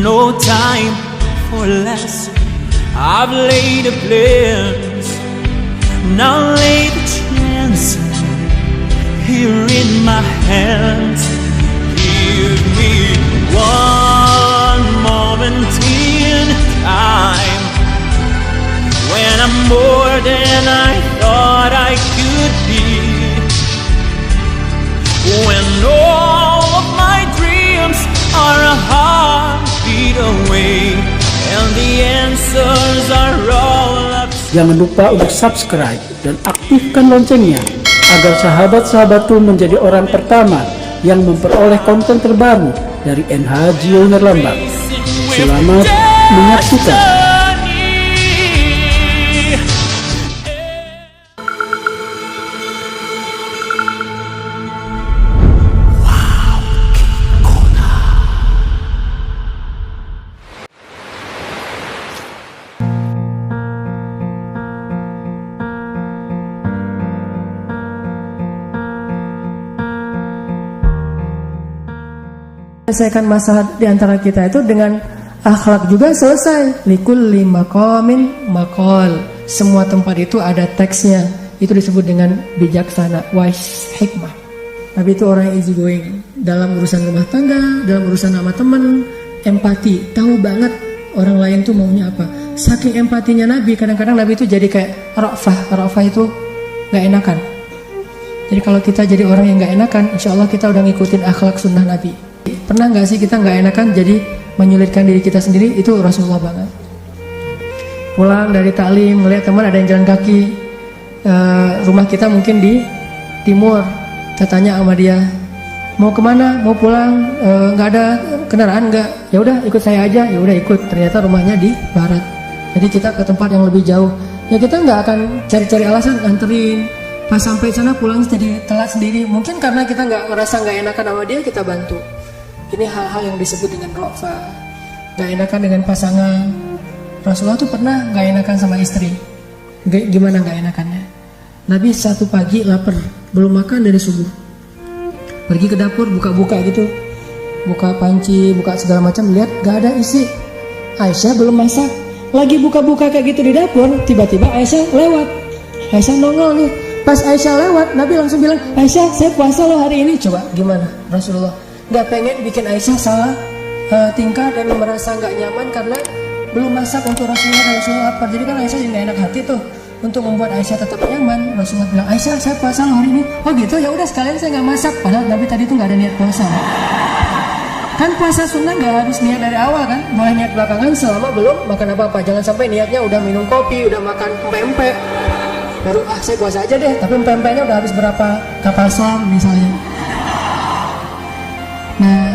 No time for less. I've laid the plans, now lay the chance here in my hands. Give me one moment in time when I'm more than I thought I could be, when all of my dreams are a heartbeat away and the answers are all up. Jangan lupa untuk subscribe dan aktifkan loncengnya agar sahabat-sahabatku menjadi orang pertama yang memperoleh konten terbaru dari NH Gio Herlambang. Selamat menyaksikan. Menyelesaikan masalah di antara kita itu dengan akhlak juga selesai. Likul lima qamin maqal. Semua tempat itu ada teksnya. Itu disebut dengan bijaksana, wise, hikmah. Nabi itu orang yang easy going dalam urusan rumah tangga, dalam urusan sama teman, empati, tahu banget orang lain tuh maunya apa. Saking empatinya Nabi, kadang-kadang Nabi itu jadi kayak ra'fah itu nggak enakan. Jadi kalau kita jadi orang yang nggak enakan, insya Allah kita udah ngikutin akhlak sunnah Nabi. Pernah nggak sih kita nggak enakan jadi menyulitkan diri kita sendiri? Itu Rasulullah banget. Pulang dari taklim melihat teman ada yang jalan kaki, rumah kita mungkin di timur, kita tanya sama dia mau kemana, mau pulang, nggak ada kendaraan nggak? Ya udah ikut saya aja. Ya udah ikut. Ternyata rumahnya di barat. Jadi kita ke tempat yang lebih jauh. Ya kita nggak akan cari-cari alasan anterin. Pas sampai sana pulang jadi telat sendiri. Mungkin karena kita nggak ngerasa nggak enakan sama dia, kita bantu. Ini hal-hal yang disebut dengan rofa. Gak enakan dengan pasangan. Rasulullah tuh pernah gak enakan sama istri. Gimana gak enakannya? Nabi satu pagi lapar, belum makan dari subuh. Pergi ke dapur, buka-buka gitu, buka panci, buka segala macam, lihat gak ada isi. Aisyah belum masak. Lagi buka-buka kayak gitu di dapur, tiba-tiba Aisyah lewat. Aisyah nongol nih. Pas Aisyah lewat, Nabi langsung bilang, Aisyah saya puasa loh hari ini. Coba gimana Rasulullah? Gak pengen bikin Aisyah salah tingkah dan merasa gak nyaman karena belum masak untuk Rasulullah dan Rasulullah lapar. Jadi kan Aisyah jadi gak enak hati tuh. Untuk membuat Aisyah tetap nyaman, Rasulullah bilang, Aisyah saya puasa loh hari ini. Oh gitu, ya udah sekalian saya gak masak. Padahal Nabi tadi tuh gak ada niat puasa. Kan puasa sunnah gak harus niat dari awal kan. Boleh niat belakangan selama belum makan apa-apa. Jangan sampai niatnya udah minum kopi, udah makan pempek, baru saya puasa aja deh. Tapi pempeknya udah habis berapa kapal selam misalnya. Nah,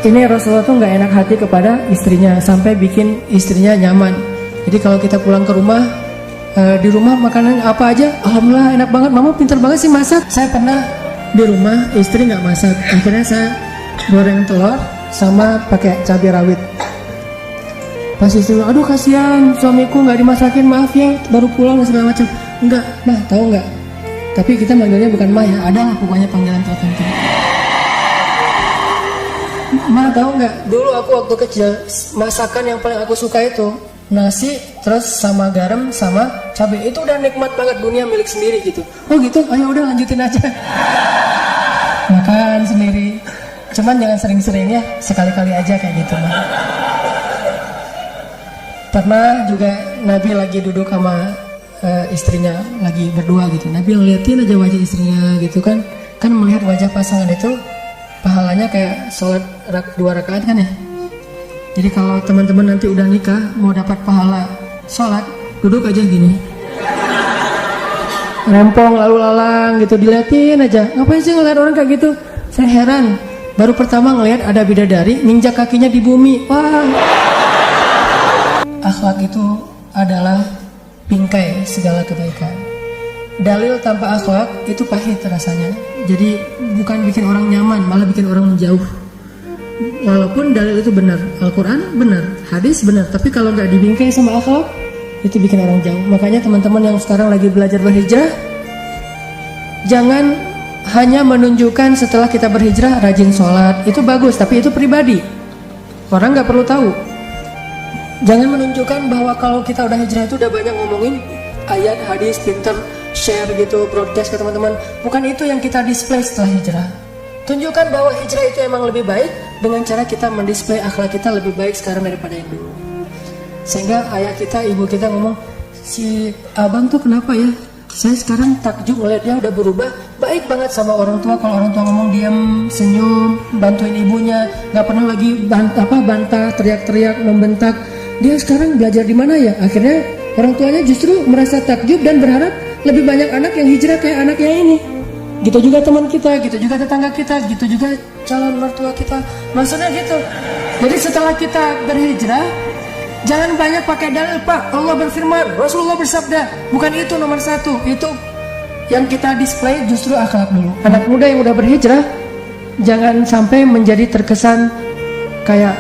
ini Rasulullah tuh nggak enak hati kepada istrinya sampai bikin istrinya nyaman. Jadi kalau kita pulang ke rumah, di rumah makanan apa aja, alhamdulillah enak banget. Mama pintar banget sih masak. Saya pernah di rumah istri nggak masak, akhirnya saya goreng telur sama pakai cabai rawit. Pas istri bilang, aduh kasihan suamiku nggak dimasakin, maaf ya baru pulang dan segala macam. Enggak, mah tahu nggak? Tapi kita manggilnya bukan mah ya, ada lah pokoknya panggilan tertentu. Ma tahu nggak? Dulu aku waktu kecil masakan yang paling aku suka itu nasi terus sama garam sama cabai. Itu udah nikmat banget, dunia milik sendiri gitu. Oh gitu, ayo udah lanjutin aja. Makan sendiri. Cuman jangan sering-sering ya, sekali-kali aja kayak gitu. Pernah juga Nabi lagi duduk sama istrinya lagi berdua gitu. Nabi ngeliatin aja wajah istrinya gitu kan. Kan melihat wajah pasangan itu pahalanya kayak sholat 2 rakaat kan ya. Jadi kalau teman-teman nanti udah nikah mau dapat pahala sholat, duduk aja gini, rempong lalu lalang gitu, diliatin aja. Ngapain sih ngeliat orang kayak gitu? Saya heran, baru pertama ngeliat ada bidadari nginjak kakinya di bumi. Wah, akhlak itu adalah bingkai segala kebaikan. Dalil tanpa akhlak itu pahit rasanya. Jadi bukan bikin orang nyaman, malah bikin orang menjauh. Walaupun dalil itu benar, Al-Quran benar, hadis benar, tapi kalau nggak dibingkai sama akhlak, itu bikin orang jauh. Makanya teman-teman yang sekarang lagi belajar berhijrah, jangan hanya menunjukkan setelah kita berhijrah rajin sholat, itu bagus, tapi itu pribadi. Orang nggak perlu tahu. Jangan menunjukkan bahwa kalau kita udah hijrah itu udah banyak ngomongin ayat, hadis, pinter, share gitu, broadcast ke teman-teman. Bukan itu yang kita display setelah hijrah. Tunjukkan bahwa hijrah itu emang lebih baik dengan cara kita mendisplay akhlak kita lebih baik sekarang daripada yang dulu. Sehingga ayah kita, ibu kita ngomong, si abang tuh kenapa ya? Saya sekarang takjub ngeliat dia udah berubah, baik banget sama orang tua. Kalau orang tua ngomong diam, senyum, bantuin ibunya, nggak pernah lagi bantah, teriak-teriak, membentak. Dia sekarang belajar di mana ya? Akhirnya orang tuanya justru merasa takjub dan berharap lebih banyak anak yang hijrah kayak anaknya ini. Gitu juga teman kita, gitu juga tetangga kita, gitu juga calon mertua kita. Maksudnya gitu. Jadi setelah kita berhijrah, jangan banyak pakai dalil, Pak. Allah berfirman, Rasulullah bersabda. Bukan itu nomor satu. Itu yang kita display justru akhlak dulu. Anak muda yang udah berhijrah, jangan sampai menjadi terkesan kayak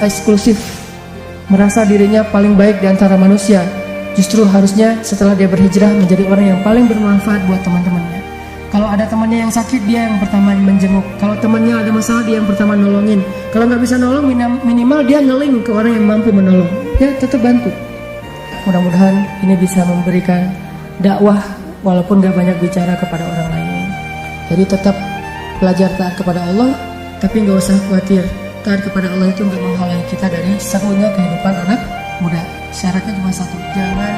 eksklusif, merasa dirinya paling baik di antara manusia. Justru harusnya setelah dia berhijrah menjadi orang yang paling bermanfaat buat teman-temannya. Kalau ada temannya yang sakit, dia yang pertama menjenguk. Kalau temannya ada masalah, dia yang pertama nolongin. Kalau nggak bisa nolong, minimal dia ngeling ke orang yang mampu menolong. Ya tetap bantu. Mudah-mudahan ini bisa memberikan dakwah walaupun nggak banyak bicara kepada orang lain. Jadi tetap belajar taat kepada Allah, tapi nggak usah khawatir. Taat kepada Allah itu nggak menghalangi kita dari serunya kehidupan anak muda. Syaratnya cuma satu, jangan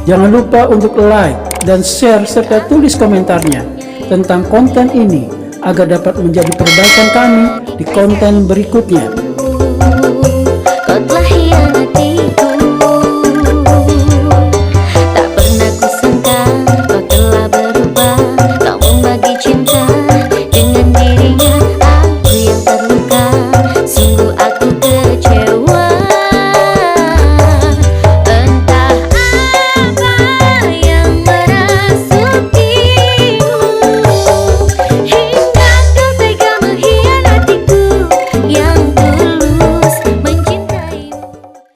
Jangan lupa untuk like dan share serta tulis komentarnya tentang konten ini agar dapat menjadi perbaikan kami di konten berikutnya.